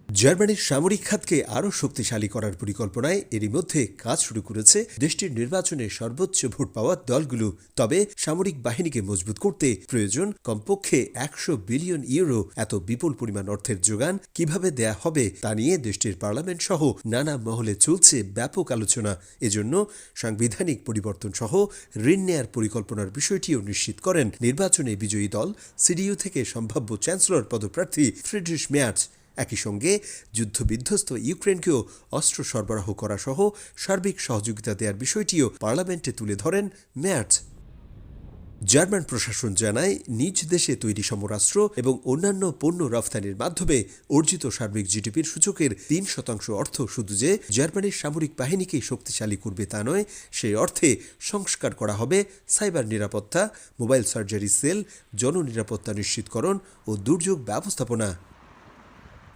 জার্মানির সামরিক খাতকে আরও শক্তিশালী করার পরিকল্পনায় এরই মধ্যে কাজ শুরু করেছে দেশটির নির্বাচনে সর্বোচ্চ ভোট পাওয়া দলগুলো। তবে সামরিক বাহিনীকে মজবুত করতে প্রয়োজন কমপক্ষে 100 বিলিয়ন ইউরো। এত বিপুল পরিমাণ অর্থের যোগান কিভাবে দেয়া হবে তা নিয়ে দেশটির পার্লামেন্ট সহ নানা মহলে চলছে ব্যাপক আলোচনা। এজন্য সাংবিধানিক পরিবর্তন সহ ঋণ নেয়ার পরিকল্পনার বিষয়টিও নিশ্চিত করেন নির্বাচনে বিজয়ী দল সিডিইউ থেকে সম্ভাব্য চ্যান্সেলর পদপ্রার্থী ফ্রিডরিশ মেয়ার্জ। একই সঙ্গে যুদ্ধবিধ্বস্ত ইউক্রেনকেও অস্ত্র সরবরাহ করা সহ সার্বিক সহযোগিতা দেওয়ার বিষয়টিও পার্লামেন্টে তুলে ধরেন মেয়ার্জ। জার্মান প্রশাসন জানায়, নিজ দেশে তৈরি সমরাস্ত্র এবং অন্যান্য পণ্য রফতানির মাধ্যমে অর্জিত সার্বিক জিডিপির সূচকের 3% অর্থ শুধু যে জার্মানির সামরিক বাহিনীকেই শক্তিশালী করবে তা নয়, সেই অর্থে সংস্কার করা হবে সাইবার নিরাপত্তা, মোবাইল সার্জারি সেল, জননিরাপত্তা নিশ্চিতকরণ ও দুর্যোগ ব্যবস্থাপনা।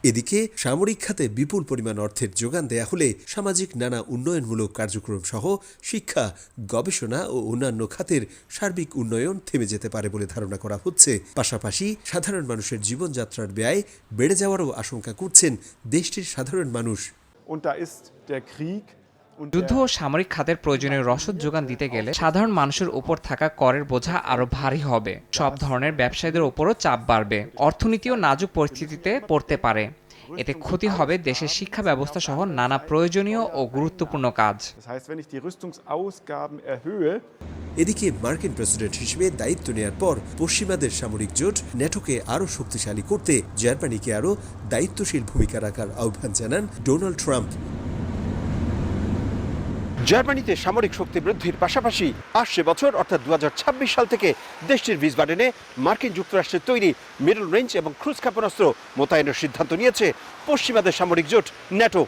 এদিকে সামরিক খাতে বিপুল পরিমাণ অর্থের যোগান দেয়া হলে সামাজিক নানা উন্নয়নমূলক কার্যক্রম সহ শিক্ষা, গবেষণা ও অন্যান্য খাতের সার্বিক উন্নয়ন থেমে যেতে পারে বলে ধারণা করা হচ্ছে। পাশাপাশি সাধারণ মানুষের জীবনযাত্রার ব্যয় বেড়ে যাওয়ারও আশঙ্কা করছেন দেশটির সাধারণ মানুষ। যুদ্ধ ও সামরিক খাতের প্রয়োজনীয় রসদ যোগান দিতে গেলে সাধারণ মানুষের উপর থাকা করের বোঝা আরও ভারী হবে। সব ধরনের ব্যবসায়ীদের উপরও চাপ বাড়বে। অর্থনীতিও নাজুক পরিস্থিতিতে পড়তে পারে। এতে ক্ষতি হবে দেশের শিক্ষা ব্যবস্থা সহ নানা প্রয়োজনীয় ও গুরুত্বপূর্ণ কাজ। এদিকে মার্কিন প্রেসিডেন্ট হিসেবে দায়িত্ব নেয়ার পর পশ্চিমাদের সামরিক জোট ন্যাটোকে আরও শক্তিশালী করতে জার্মানিকে আরও দায়িত্বশীল ভূমিকা রাখার আহ্বান জানান ডোনাল্ড ট্রাম্প। জার্মানিতে সামরিক শক্তি বৃদ্ধির পাশাপাশি আসছে বছর অর্থাৎ 2026 সাল থেকে দেশটির ভিসবাডেনে মার্কিন যুক্তরাষ্ট্রের তৈরি মিডল রেঞ্জ এবং ক্রুজ ক্ষেপণাস্ত্র মোতায়েনের সিদ্ধান্ত নিয়েছে পশ্চিমাদের সামরিক জোট ন্যাটো।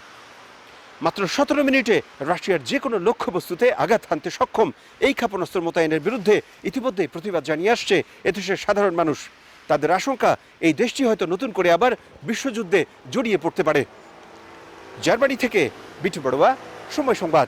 মাত্র 17 মিনিটে রাশিয়ার যে কোনো লক্ষ্যবস্তুতে আঘাত হানতে সক্ষম এই ক্ষেপণাস্ত্র মোতায়েনের বিরুদ্ধে ইতিমধ্যেই প্রতিবাদ জানিয়ে আসছে এদেশের সাধারণ মানুষ। তাদের আশঙ্কা, এই দেশটি হয়তো নতুন করে আবার বিশ্বযুদ্ধে জড়িয়ে পড়তে পারে। জার্মানি থেকে বিটু বড়ুয়া, সময় সংবাদ।